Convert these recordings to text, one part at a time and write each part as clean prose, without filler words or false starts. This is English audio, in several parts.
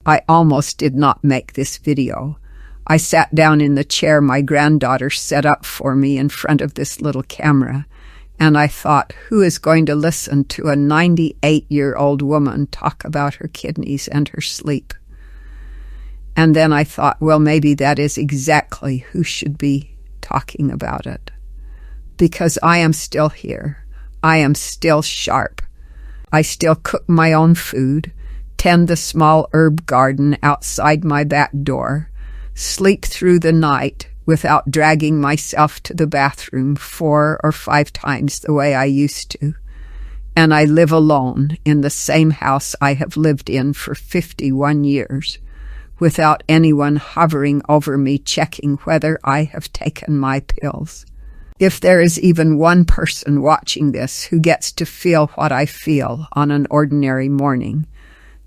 I almost did not make this video. I sat down in the chair my granddaughter set up for me in front of this little camera, and I thought, who is going to listen to a 98-year-old woman talk about her kidneys and her sleep? And then I thought, well, maybe that is exactly who should be talking about it. Because I am still here. I am still sharp. I still cook my own food, tend the small herb garden outside my back door, sleep through the night without dragging myself to the bathroom 4 or 5 times the way I used to. And I live alone in the same house I have lived in for 51 years, without anyone hovering over me checking whether I have taken my pills. If there is even one person watching this who gets to feel what I feel on an ordinary morning,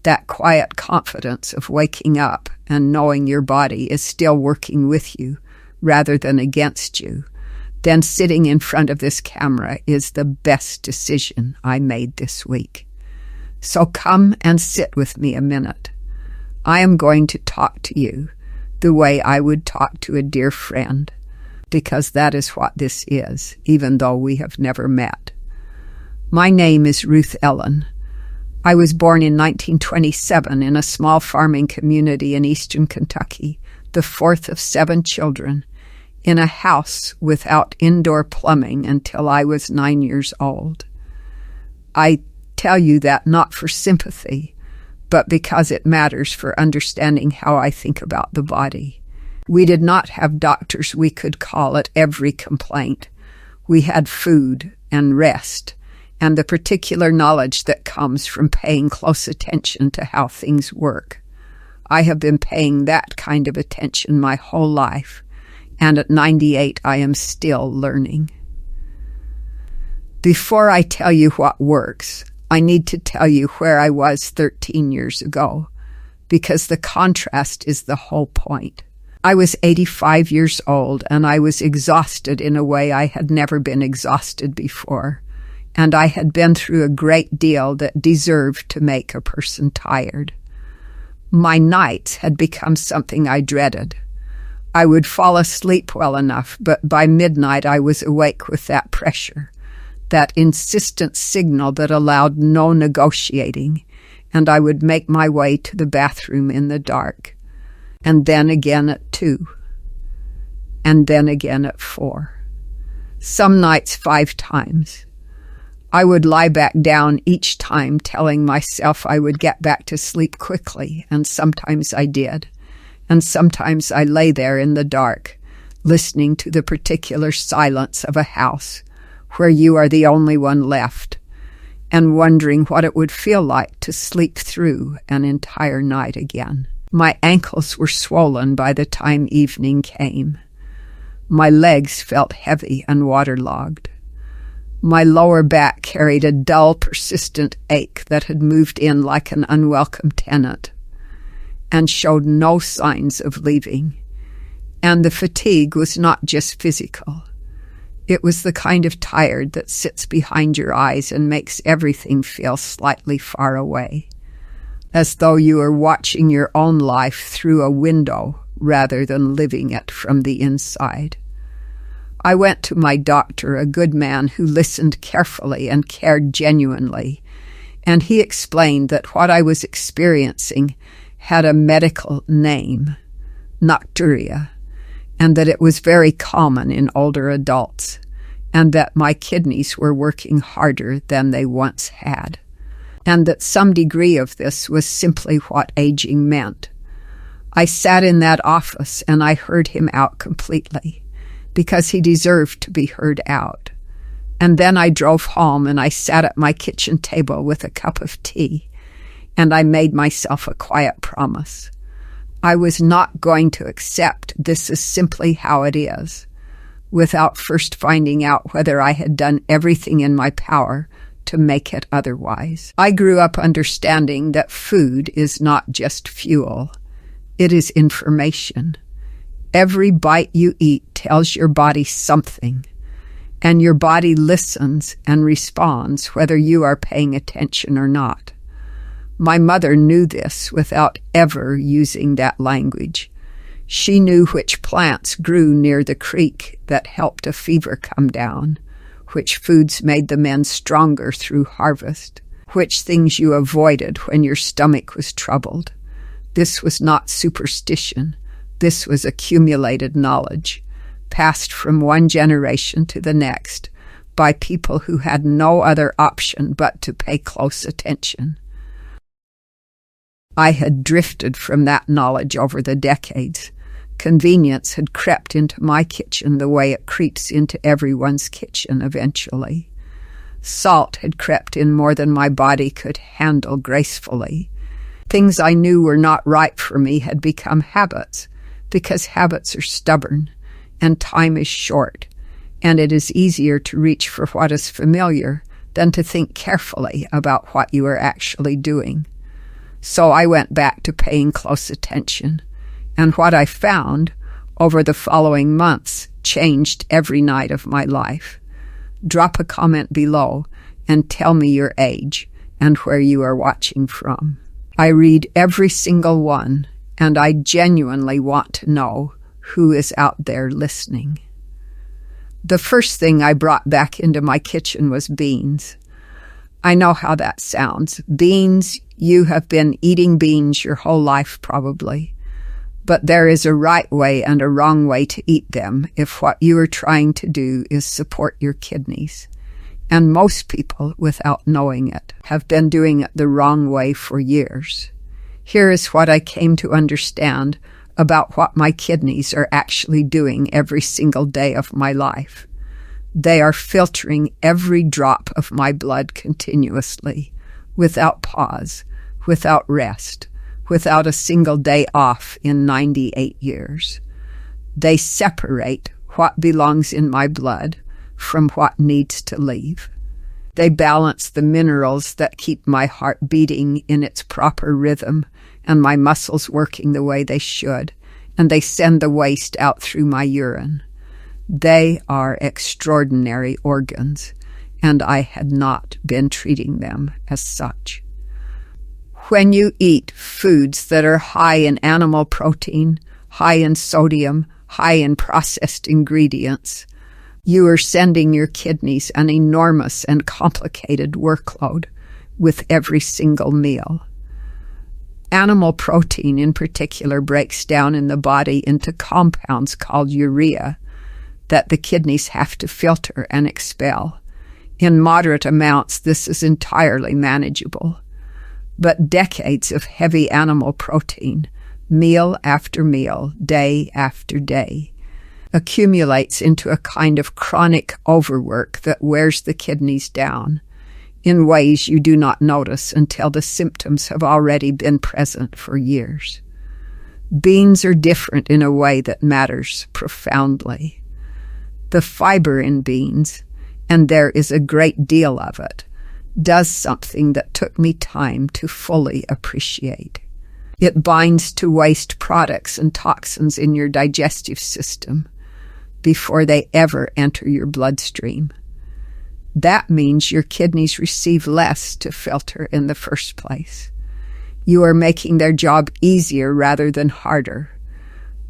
that quiet confidence of waking up and knowing your body is still working with you rather than against you, then sitting in front of this camera is the best decision I made this week. So come and sit with me a minute. I am going to talk to you the way I would talk to a dear friend, because that is what this is, even though we have never met. My name is Ruth Ellen. I was born in 1927 in a small farming community in eastern Kentucky, the 4th of 7 children, in a house without indoor plumbing until I was 9 years old. I tell you that not for sympathy, but because it matters for understanding how I think about the body. We did not have doctors we could call at every complaint. We had food and rest, and the particular knowledge that comes from paying close attention to how things work. I have been paying that kind of attention my whole life, and at 98 I am still learning. Before I tell you what works, I need to tell you where I was 13 years ago, because the contrast is the whole point. I was 85 years old, and I was exhausted in a way I had never been exhausted before, and I had been through a great deal that deserved to make a person tired. My nights had become something I dreaded. I would fall asleep well enough, but by midnight I was awake with that pressure, that insistent signal that allowed no negotiating, and I would make my way to the bathroom in the dark. And then again at 2, and then again at 4. Some nights 5 times. I would lie back down each time telling myself I would get back to sleep quickly, and sometimes I did. And sometimes I lay there in the dark, listening to the particular silence of a house where you are the only one left, and wondering what it would feel like to sleep through an entire night again. My ankles were swollen by the time evening came. My legs felt heavy and waterlogged. My lower back carried a dull, persistent ache that had moved in like an unwelcome tenant and showed no signs of leaving. And the fatigue was not just physical. It was the kind of tired that sits behind your eyes and makes everything feel slightly far away, as though you are watching your own life through a window rather than living it from the inside. I went to my doctor, a good man who listened carefully and cared genuinely, and he explained that what I was experiencing had a medical name, nocturia, and that it was very common in older adults, and that my kidneys were working harder than they once had, and that some degree of this was simply what aging meant. I sat in that office and I heard him out completely, because he deserved to be heard out. And then I drove home and I sat at my kitchen table with a cup of tea, and I made myself a quiet promise. I was not going to accept this is simply how it is, without first finding out whether I had done everything in my power to make it otherwise. I grew up understanding that food is not just fuel. It is information. Every bite you eat tells your body something, and your body listens and responds whether you are paying attention or not. My mother knew this without ever using that language. She knew which plants grew near the creek that helped a fever come down, which foods made the men stronger through harvest, which things you avoided when your stomach was troubled. This was not superstition. This was accumulated knowledge, passed from one generation to the next by people who had no other option but to pay close attention. I had drifted from that knowledge over the decades. Convenience had crept into my kitchen the way it creeps into everyone's kitchen eventually. Salt had crept in more than my body could handle gracefully. Things I knew were not right for me had become habits, because habits are stubborn, and time is short, and it is easier to reach for what is familiar than to think carefully about what you are actually doing. So I went back to paying close attention, and what I found over the following months changed every night of my life. Drop a comment below and tell me your age and where you are watching from. I read every single one, and I genuinely want to know who is out there listening. The first thing I brought back into my kitchen was beans. I know how that sounds. Beans, you have been eating beans your whole life probably. But there is a right way and a wrong way to eat them if what you are trying to do is support your kidneys. And most people, without knowing it, have been doing it the wrong way for years. Here is what I came to understand about what my kidneys are actually doing every single day of my life. They are filtering every drop of my blood continuously, without pause, without rest, without a single day off in 98 years. They separate what belongs in my blood from what needs to leave. They balance the minerals that keep my heart beating in its proper rhythm and my muscles working the way they should, and they send the waste out through my urine. They are extraordinary organs, and I had not been treating them as such. When you eat foods that are high in animal protein, high in sodium, high in processed ingredients, you are sending your kidneys an enormous and complicated workload with every single meal. Animal protein in particular breaks down in the body into compounds called urea that the kidneys have to filter and expel. In moderate amounts, this is entirely manageable. But decades of heavy animal protein, meal after meal, day after day, accumulates into a kind of chronic overwork that wears the kidneys down in ways you do not notice until the symptoms have already been present for years. Beans are different in a way that matters profoundly. The fiber in beans, and there is a great deal of it, does something that took me time to fully appreciate. It binds to waste products and toxins in your digestive system before they ever enter your bloodstream. That means your kidneys receive less to filter in the first place. You are making their job easier rather than harder.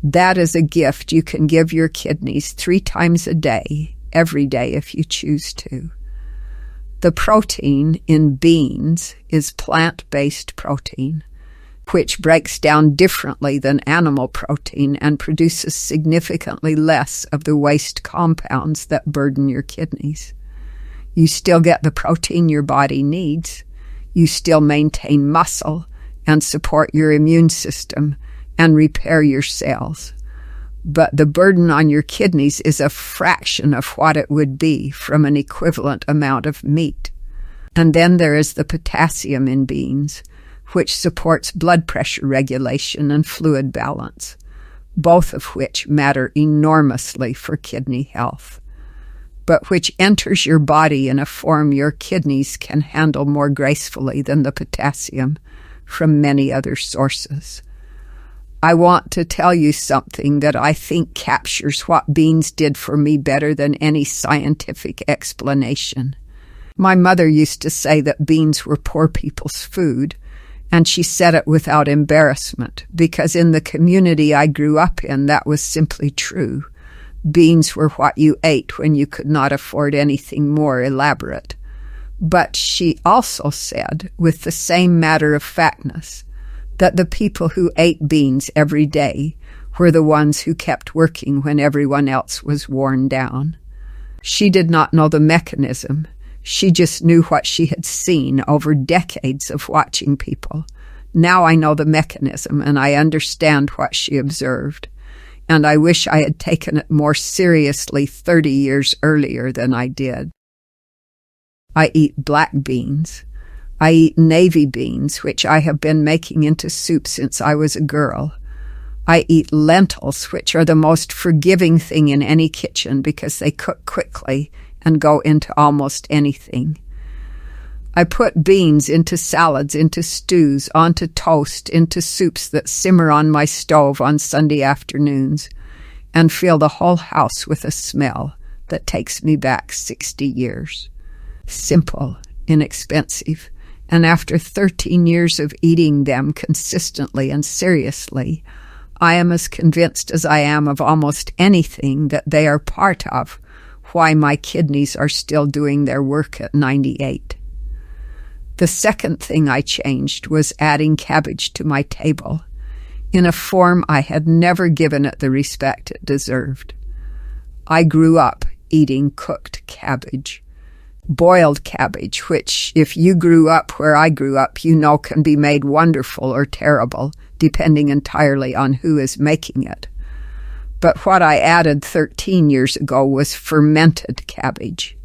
That is a gift you can give your kidneys 3 times a day, every day if you choose to. The protein in beans is plant-based protein, which breaks down differently than animal protein and produces significantly less of the waste compounds that burden your kidneys. You still get the protein your body needs. You still maintain muscle and support your immune system and repair your cells. But the burden on your kidneys is a fraction of what it would be from an equivalent amount of meat. And then there is the potassium in beans, which supports blood pressure regulation and fluid balance, both of which matter enormously for kidney health, but which enters your body in a form your kidneys can handle more gracefully than the potassium from many other sources. I want to tell you something that I think captures what beans did for me better than any scientific explanation. My mother used to say that beans were poor people's food, And she said it without embarrassment, because in the community I grew up in, that was simply true. Beans were what you ate when you could not afford anything more elaborate. But she also said, with the same matter-of-factness, that the people who ate beans every day were the ones who kept working when everyone else was worn down. She did not know the mechanism. She just knew what she had seen over decades of watching people. Now I know the mechanism, and I understand what she observed. And I wish I had taken it more seriously 30 years earlier than I did. I eat black beans. I eat navy beans, which I have been making into soup since I was a girl. I eat lentils, which are the most forgiving thing in any kitchen because they cook quickly and go into almost anything. I put beans into salads, into stews, onto toast, into soups that simmer on my stove on Sunday afternoons, and fill the whole house with a smell that takes me back 60 years. Simple, inexpensive, and after 13 years of eating them consistently and seriously, I am as convinced as I am of almost anything that they are part of why my kidneys are still doing their work at 98. The second thing I changed was adding cabbage to my table, in a form I had never given it the respect it deserved. I grew up eating cooked cabbage. Boiled cabbage, which, if you grew up where I grew up, you know can be made wonderful or terrible, depending entirely on who is making it. But what I added 13 years ago was fermented cabbage.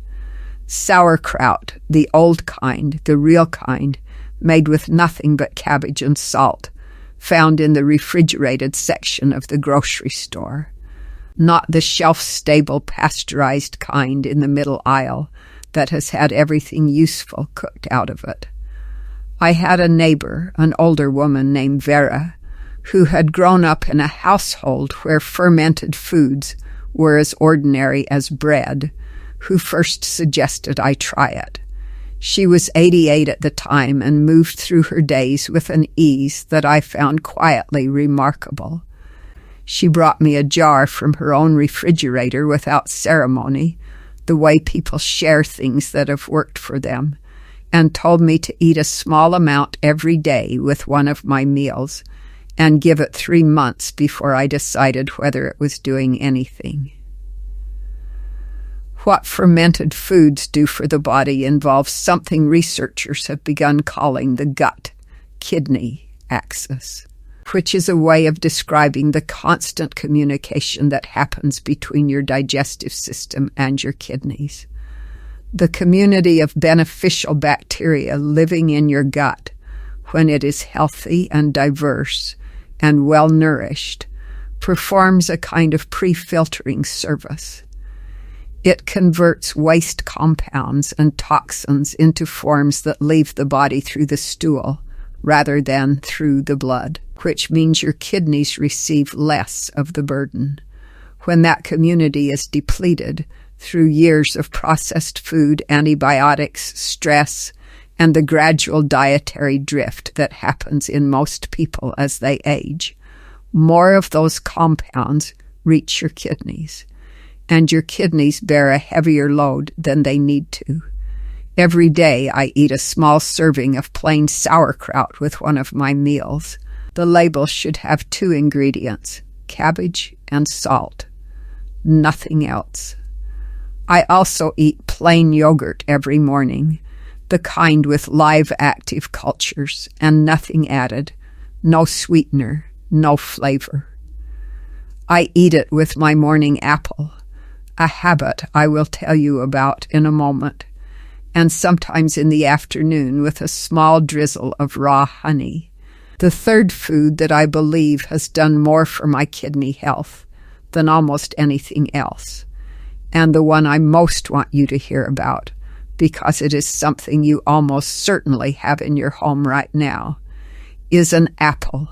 Sauerkraut, the old kind, the real kind, made with nothing but cabbage and salt, found in the refrigerated section of the grocery store. Not the shelf-stable pasteurized kind in the middle aisle that has had everything useful cooked out of it. I had a neighbor, an older woman named Vera, who had grown up in a household where fermented foods were as ordinary as bread, who first suggested I try it. She was 88 at the time and moved through her days with an ease that I found quietly remarkable. She brought me a jar from her own refrigerator without ceremony, the way people share things that have worked for them, and told me to eat a small amount every day with one of my meals and give it 3 months before I decided whether it was doing anything. What fermented foods do for the body involves something researchers have begun calling the gut-kidney axis, which is a way of describing the constant communication that happens between your digestive system and your kidneys. The community of beneficial bacteria living in your gut, when it is healthy and diverse and well-nourished, performs a kind of pre-filtering service. It converts waste compounds and toxins into forms that leave the body through the stool rather than through the blood, which means your kidneys receive less of the burden. When that community is depleted through years of processed food, antibiotics, stress, and the gradual dietary drift that happens in most people as they age, more of those compounds reach your kidneys, and your kidneys bear a heavier load than they need to. Every day I eat a small serving of plain sauerkraut with one of my meals. The label should have 2 ingredients, cabbage and salt. Nothing else. I also eat plain yogurt every morning, the kind with live active cultures and nothing added, no sweetener, no flavor. I eat it with my morning apple, a habit I will tell you about in a moment, and sometimes in the afternoon with a small drizzle of raw honey. The third food that I believe has done more for my kidney health than almost anything else, and the one I most want you to hear about, because it is something you almost certainly have in your home right now, is an apple.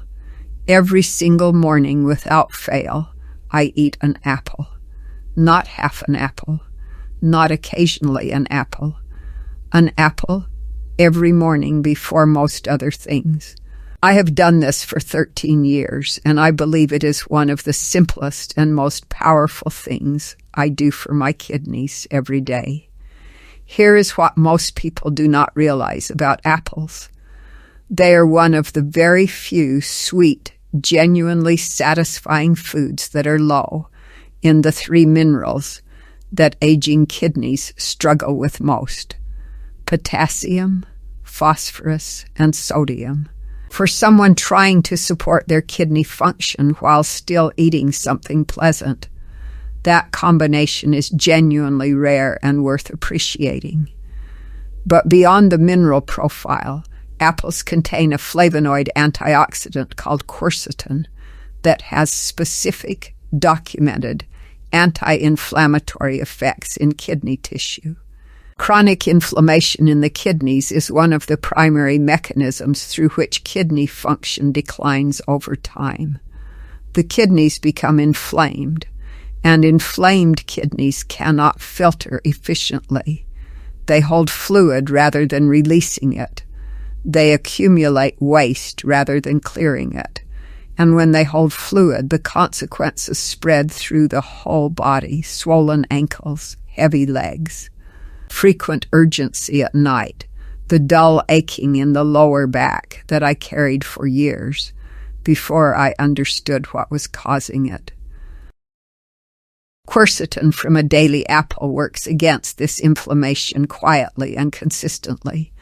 Every single morning without fail, I eat an apple. Not half an apple, not occasionally an apple. An apple every morning before most other things. I have done this for 13 years, and I believe it is one of the simplest and most powerful things I do for my kidneys every day. Here is what most people do not realize about apples. They are one of the very few sweet, genuinely satisfying foods that are low in the 3 minerals that aging kidneys struggle with most: potassium, phosphorus, and sodium. For someone trying to support their kidney function while still eating something pleasant, that combination is genuinely rare and worth appreciating. But beyond the mineral profile, apples contain a flavonoid antioxidant called quercetin that has specific, documented, anti-inflammatory effects in kidney tissue. Chronic inflammation in the kidneys is one of the primary mechanisms through which kidney function declines over time. The kidneys become inflamed, and inflamed kidneys cannot filter efficiently. They hold fluid rather than releasing it. They accumulate waste rather than clearing it. And when they hold fluid, the consequences spread through the whole body: swollen ankles, heavy legs, frequent urgency at night, the dull aching in the lower back that I carried for years before I understood what was causing it. Quercetin from a daily apple works against this inflammation quietly and consistently,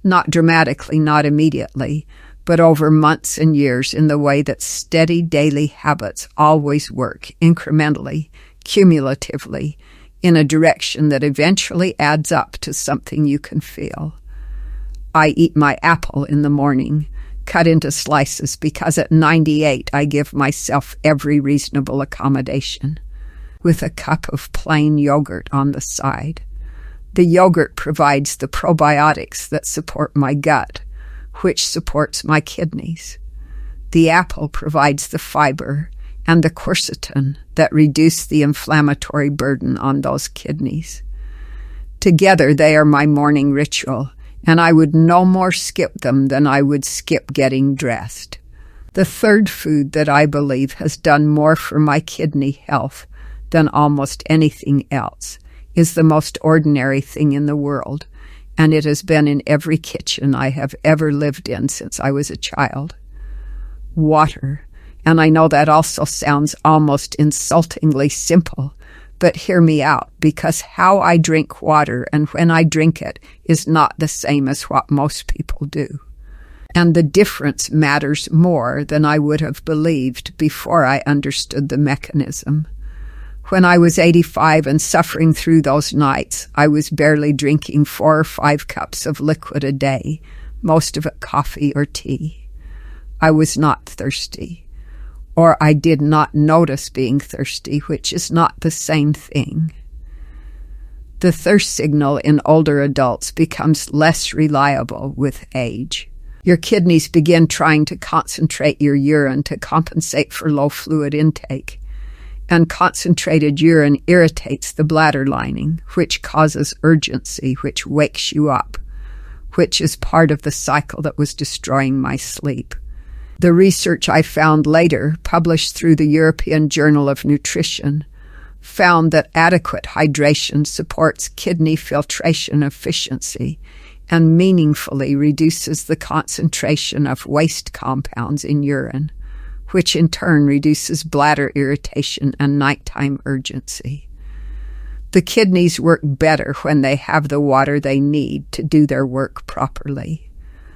not dramatically, not immediately, but over months and years in the way that steady daily habits always work, incrementally, cumulatively, in a direction that eventually adds up to something you can feel. I eat my apple in the morning, cut into slices, because at 98 I give myself every reasonable accommodation, with a cup of plain yogurt on the side. The yogurt provides the probiotics that support my gut, which supports my kidneys. The apple provides the fiber and the quercetin that reduce the inflammatory burden on those kidneys. Together they are my morning ritual, and I would no more skip them than I would skip getting dressed. The third food that I believe has done more for my kidney health than almost anything else is the most ordinary thing in the world, and it has been in every kitchen I have ever lived in since I was a child: water. And I know that also sounds almost insultingly simple, but hear me out, because how I drink water and when I drink it is not the same as what most people do. And the difference matters more than I would have believed before I understood the mechanism. When I was 85 and suffering through those nights, I was barely drinking 4 or 5 cups of liquid a day, most of it coffee or tea. I was not thirsty. Or I did not notice being thirsty, which is not the same thing. The thirst signal in older adults becomes less reliable with age. Your kidneys begin trying to concentrate your urine to compensate for low fluid intake, and concentrated urine irritates the bladder lining, which causes urgency, which wakes you up, which is part of the cycle that was destroying my sleep. The research I found later, published through the European Journal of Nutrition, found that adequate hydration supports kidney filtration efficiency and meaningfully reduces the concentration of waste compounds in urine, which in turn reduces bladder irritation and nighttime urgency. The kidneys work better when they have the water they need to do their work properly.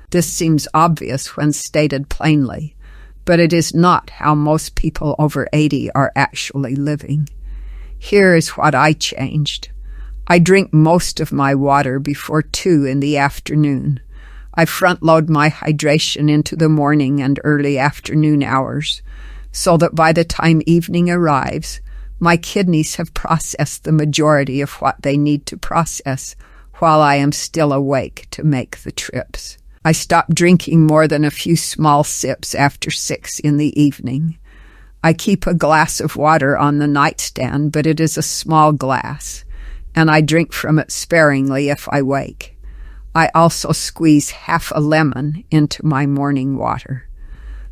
This seems obvious when stated plainly, but it is not how most people over 80 are actually living. Here is what I changed. I drink most of my water before 2 in the afternoon. I front-load my hydration into the morning and early afternoon hours, so that by the time evening arrives, my kidneys have processed the majority of what they need to process while I am still awake to make the trips. I stop drinking more than a few small sips after 6 in the evening. I keep a glass of water on the nightstand, but it is a small glass, and I drink from it sparingly if I wake. I also squeeze half a lemon into my morning water.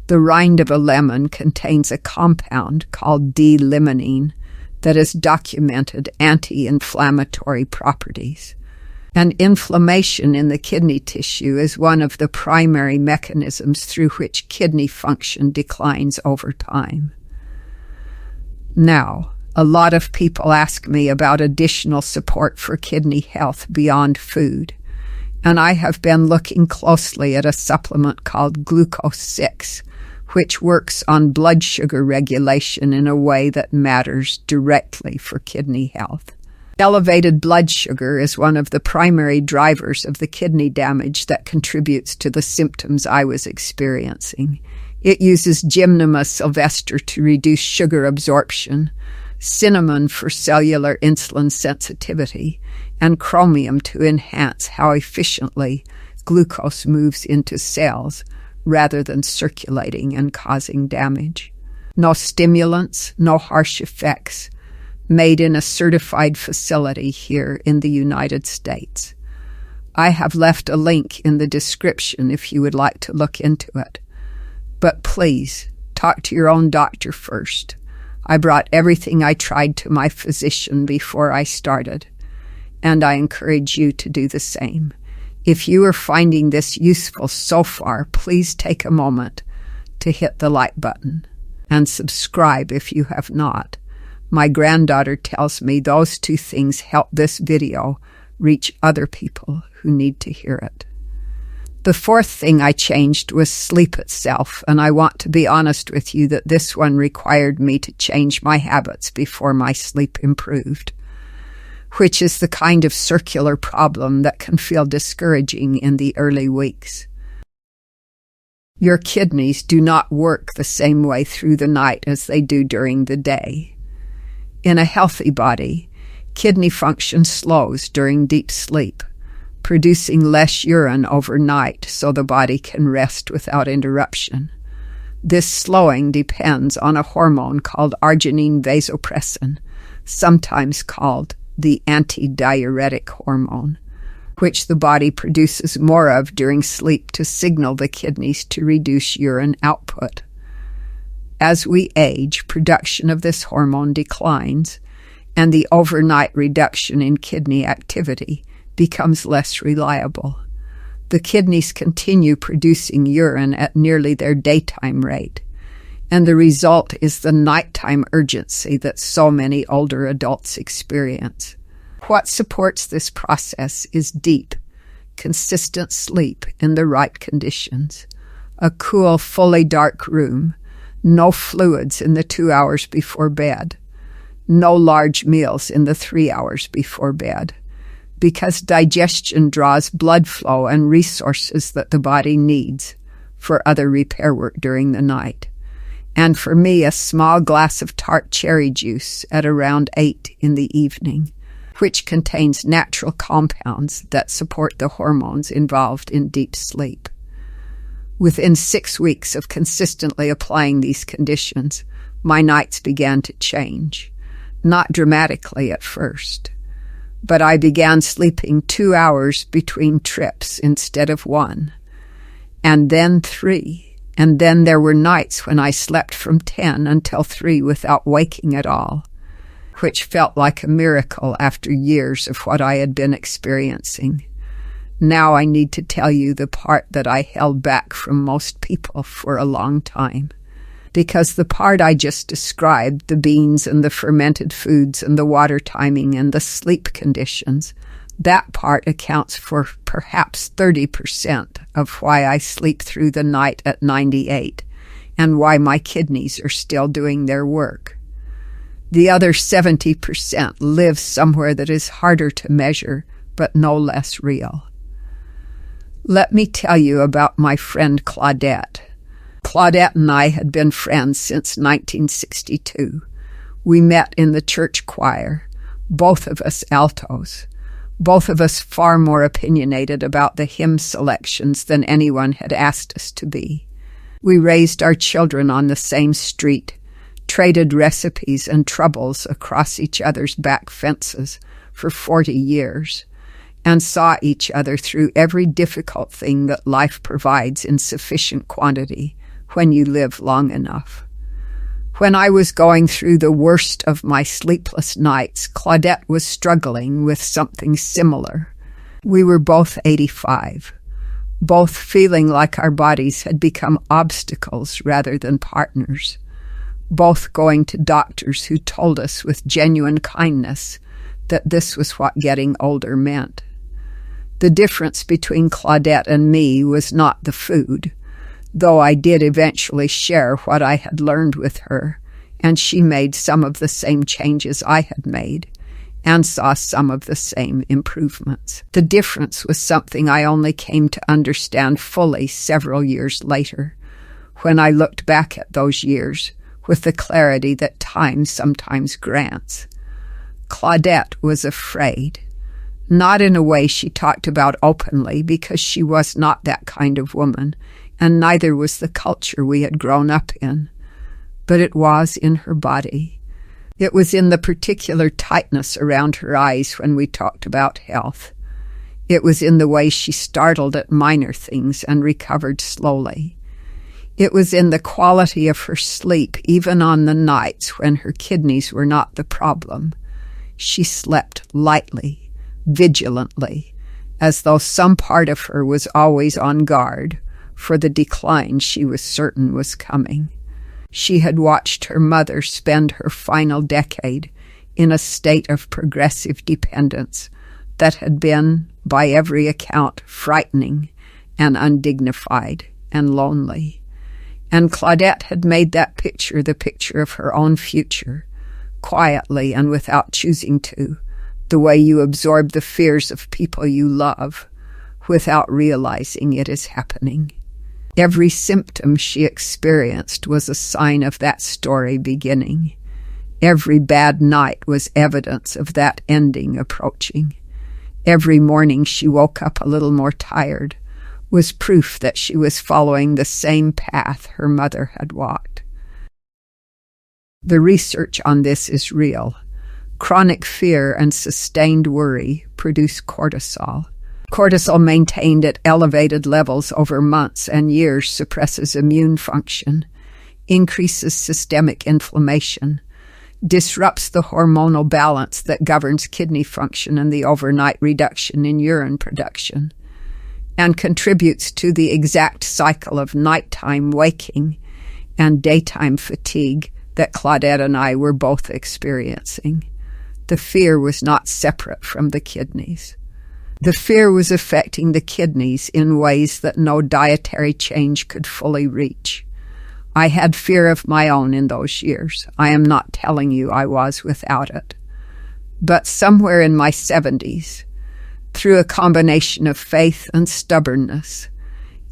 The rind of a lemon contains a compound called D-limonene that has documented anti-inflammatory properties. And inflammation in the kidney tissue is one of the primary mechanisms through which kidney function declines over time. Now, a lot of people ask me about additional support for kidney health beyond food, and I have been looking closely at a supplement called Glucose 6, which works on blood sugar regulation in a way that matters directly for kidney health. Elevated blood sugar is one of the primary drivers of the kidney damage that contributes to the symptoms I was experiencing. It uses Gymnema sylvestre to reduce sugar absorption, cinnamon for cellular insulin sensitivity, and chromium to enhance how efficiently glucose moves into cells rather than circulating and causing damage. No stimulants, no harsh effects, made in a certified facility here in the United States. I have left a link in the description if you would like to look into it. But please, talk to your own doctor first. I brought everything I tried to my physician before I started, and I encourage you to do the same. If you are finding this useful so far, please take a moment to hit the like button and subscribe if you have not. My granddaughter tells me those two things help this video reach other people who need to hear it. The fourth thing I changed was sleep itself, and I want to be honest with you that this one required me to change my habits before my sleep improved, which is the kind of circular problem that can feel discouraging in the early weeks. Your kidneys do not work the same way through the night as they do during the day. In a healthy body, kidney function slows during deep sleep, producing less urine overnight so the body can rest without interruption. This slowing depends on a hormone called arginine vasopressin, sometimes called the antidiuretic hormone, which the body produces more of during sleep to signal the kidneys to reduce urine output. As we age, production of this hormone declines, and the overnight reduction in kidney activity becomes less reliable. The kidneys continue producing urine at nearly their daytime rate, and the result is the nighttime urgency that so many older adults experience. What supports this process is deep, consistent sleep in the right conditions. A cool, fully dark room, no fluids in the 2 hours before bed, no large meals in the 3 hours before bed, because digestion draws blood flow and resources that the body needs for other repair work during the night. And for me, a small glass of tart cherry juice at around 8 in the evening, which contains natural compounds that support the hormones involved in deep sleep. Within 6 weeks of consistently applying these conditions, my nights began to change. Not dramatically at first, but I began sleeping 2 hours between trips instead of 1, and then 3, and then there were nights when I slept from 10 until 3 without waking at all, which felt like a miracle after years of what I had been experiencing. Now I need to tell you the part that I held back from most people for a long time. Because the part I just described, the beans and the fermented foods and the water timing and the sleep conditions, that part accounts for perhaps 30% of why I sleep through the night at 98 and why my kidneys are still doing their work. The other 70% lives somewhere that is harder to measure, but no less real. Let me tell you about my friend Claudette. Claudette and I had been friends since 1962. We met in the church choir, both of us altos, both of us far more opinionated about the hymn selections than anyone had asked us to be. We raised our children on the same street, traded recipes and troubles across each other's back fences for 40 years, and saw each other through every difficult thing that life provides in sufficient quantity when you live long enough. When I was going through the worst of my sleepless nights, Claudette was struggling with something similar. We were both 85, both feeling like our bodies had become obstacles rather than partners, both going to doctors who told us with genuine kindness that this was what getting older meant. The difference between Claudette and me was not the food, though I did eventually share what I had learned with her, and she made some of the same changes I had made, and saw some of the same improvements. The difference was something I only came to understand fully several years later, when I looked back at those years with the clarity that time sometimes grants. Claudette was afraid, not in a way she talked about openly, because she was not that kind of woman, and neither was the culture we had grown up in, but it was in her body. It was in the particular tightness around her eyes when we talked about health. It was in the way she startled at minor things and recovered slowly. It was in the quality of her sleep, even on the nights when her kidneys were not the problem. She slept lightly, vigilantly, as though some part of her was always on guard for the decline she was certain was coming. She had watched her mother spend her final decade in a state of progressive dependence that had been, by every account, frightening and undignified and lonely. And Claudette had made that picture the picture of her own future, quietly and without choosing to, the way you absorb the fears of people you love, without realizing it is happening. Every symptom she experienced was a sign of that story beginning. Every bad night was evidence of that ending approaching. Every morning she woke up a little more tired was proof that she was following the same path her mother had walked. The research on this is real. Chronic fear and sustained worry produce cortisol. Cortisol maintained at elevated levels over months and years suppresses immune function, increases systemic inflammation, disrupts the hormonal balance that governs kidney function and the overnight reduction in urine production, and contributes to the exact cycle of nighttime waking and daytime fatigue that Claudette and I were both experiencing. The fear was not separate from the kidneys. The fear was affecting the kidneys in ways that no dietary change could fully reach. I had fear of my own in those years. I am not telling you I was without it. But somewhere in my 70s, through a combination of faith and stubbornness,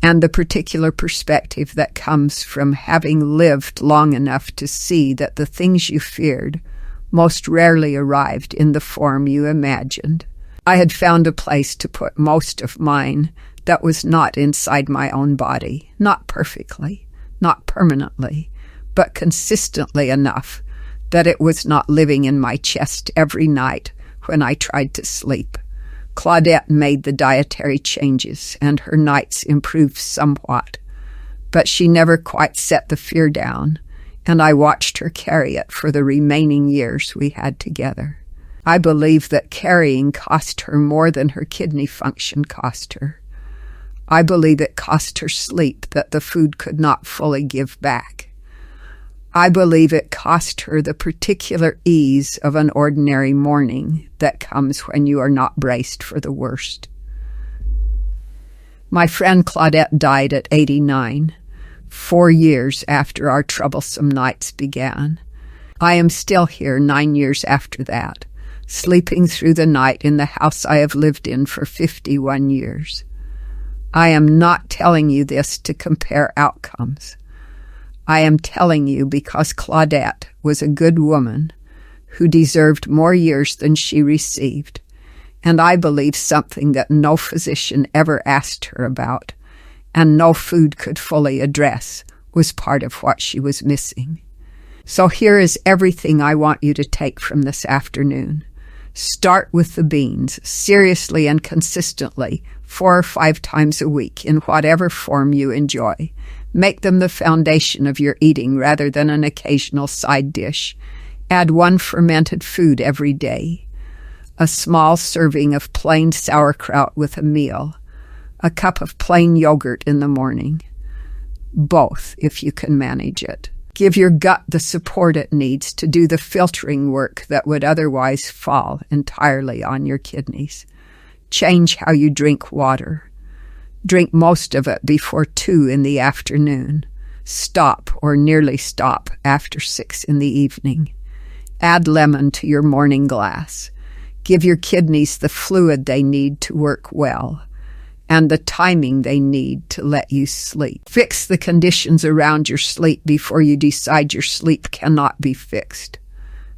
and the particular perspective that comes from having lived long enough to see that the things you feared most rarely arrived in the form you imagined, I had found a place to put most of mine that was not inside my own body, not perfectly, not permanently, but consistently enough that it was not living in my chest every night when I tried to sleep. Claudette made the dietary changes, and her nights improved somewhat, but she never quite set the fear down, and I watched her carry it for the remaining years we had together. I believe that carrying cost her more than her kidney function cost her. I believe it cost her sleep that the food could not fully give back. I believe it cost her the particular ease of an ordinary morning that comes when you are not braced for the worst. My friend Claudette died at 89, 4 years after our troublesome nights began. I am still here 9 years after that, sleeping through the night in the house I have lived in for 51 years. I am not telling you this to compare outcomes. I am telling you because Claudette was a good woman who deserved more years than she received, and I believe something that no physician ever asked her about, and no food could fully address, was part of what she was missing. So here is everything I want you to take from this afternoon. Start with the beans, seriously and consistently, 4 or 5 times a week, in whatever form you enjoy. Make them the foundation of your eating rather than an occasional side dish. Add one fermented food every day. A small serving of plain sauerkraut with a meal. A cup of plain yogurt in the morning. Both, if you can manage it. Give your gut the support it needs to do the filtering work that would otherwise fall entirely on your kidneys. Change how you drink water. Drink most of it before 2 in the afternoon. Stop or nearly stop after 6 in the evening. Add lemon to your morning glass. Give your kidneys the fluid they need to work well and the timing they need to let you sleep. Fix the conditions around your sleep before you decide your sleep cannot be fixed.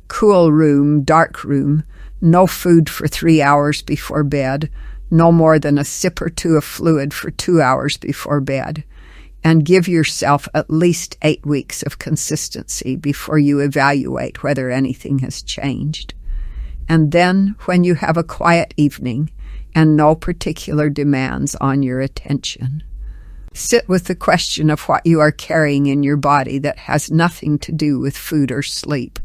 Cool room, dark room, no food for 3 hours before bed, no more than a sip or 2 of fluid for 2 hours before bed, and give yourself at least 8 weeks of consistency before you evaluate whether anything has changed. And then, when you have a quiet evening and no particular demands on your attention, sit with the question of what you are carrying in your body that has nothing to do with food or sleep.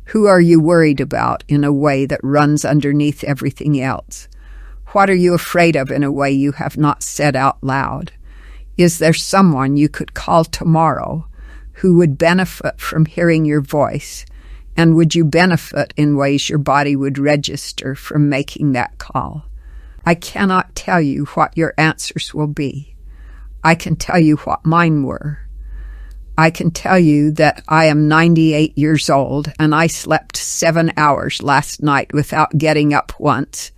Who are you worried about in a way that runs underneath everything else? What are you afraid of in a way you have not said out loud? Is there someone you could call tomorrow who would benefit from hearing your voice? And would you benefit in ways your body would register from making that call? I cannot tell you what your answers will be. I can tell you what mine were. I can tell you that I am 98 years old and I slept 7 hours last night without getting up once.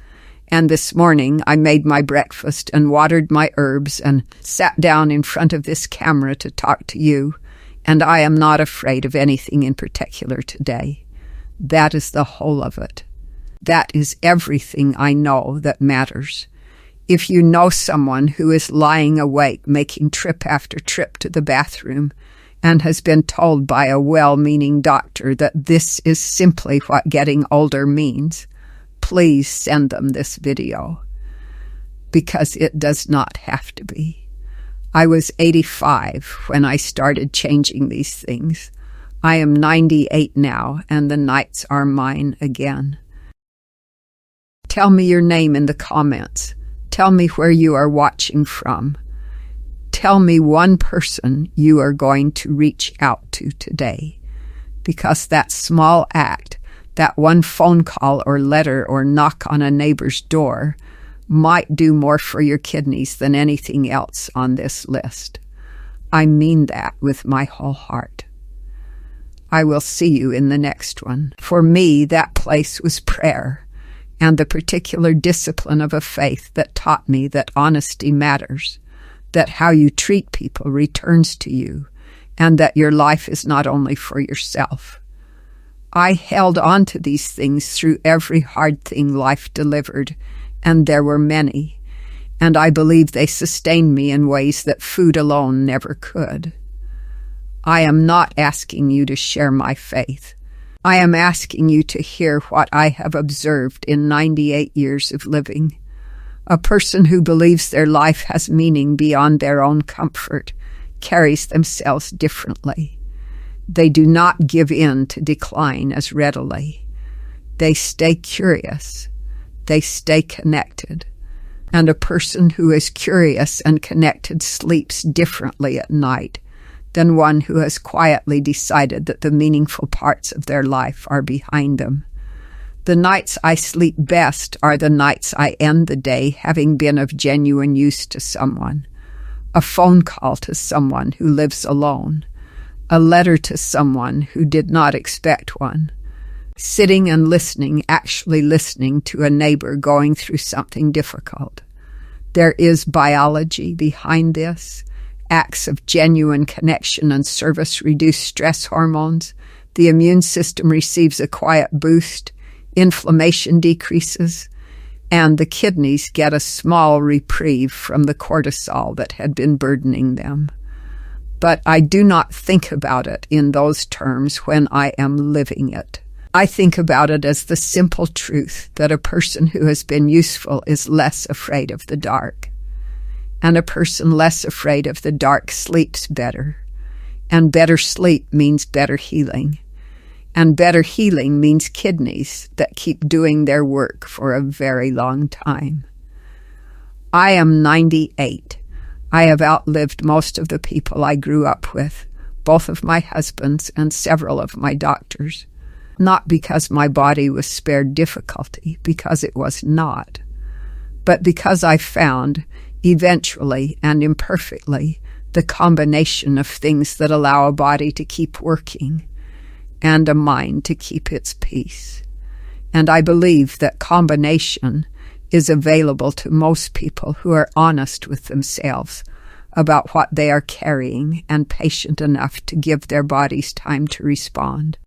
And this morning I made my breakfast and watered my herbs and sat down in front of this camera to talk to you. And I am not afraid of anything in particular today. That is the whole of it. That is everything I know that matters. If you know someone who is lying awake making trip after trip to the bathroom and has been told by a well-meaning doctor that this is simply what getting older means, please send them this video, because it does not have to be. I was 85 when I started changing these things. I am 98 now, and the nights are mine again. Tell me your name in the comments. Tell me where you are watching from. Tell me one person you are going to reach out to today, because that small act, that one phone call or letter or knock on a neighbor's door, might do more for your kidneys than anything else on this list. I mean that with my whole heart. I will see you in the next one. For me, that place was prayer and the particular discipline of a faith that taught me that honesty matters, that how you treat people returns to you, and that your life is not only for yourself. I held on to these things through every hard thing life delivered, and there were many, and I believe they sustained me in ways that food alone never could. I am not asking you to share my faith. I am asking you to hear what I have observed in 98 years of living. A person who believes their life has meaning beyond their own comfort carries themselves differently. They do not give in to decline as readily. They stay curious. They stay connected. And a person who is curious and connected sleeps differently at night than one who has quietly decided that the meaningful parts of their life are behind them. The nights I sleep best are the nights I end the day having been of genuine use to someone. A phone call to someone who lives alone. A letter to someone who did not expect one. Sitting and listening, actually listening to a neighbor going through something difficult. There is biology behind this. Acts of genuine connection and service reduce stress hormones. The immune system receives a quiet boost. Inflammation decreases. And the kidneys get a small reprieve from the cortisol that had been burdening them. But I do not think about it in those terms when I am living it. I think about it as the simple truth that a person who has been useful is less afraid of the dark. and a person less afraid of the dark sleeps better. And better sleep means better healing. And better healing means kidneys that keep doing their work for a very long time. I am 98. I have outlived most of the people I grew up with, both of my husbands and several of my doctors. Not because my body was spared difficulty, because it was not, but because I found, eventually and imperfectly, the combination of things that allow a body to keep working and a mind to keep its peace. And I believe that combination is available to most people who are honest with themselves about what they are carrying and patient enough to give their bodies time to respond.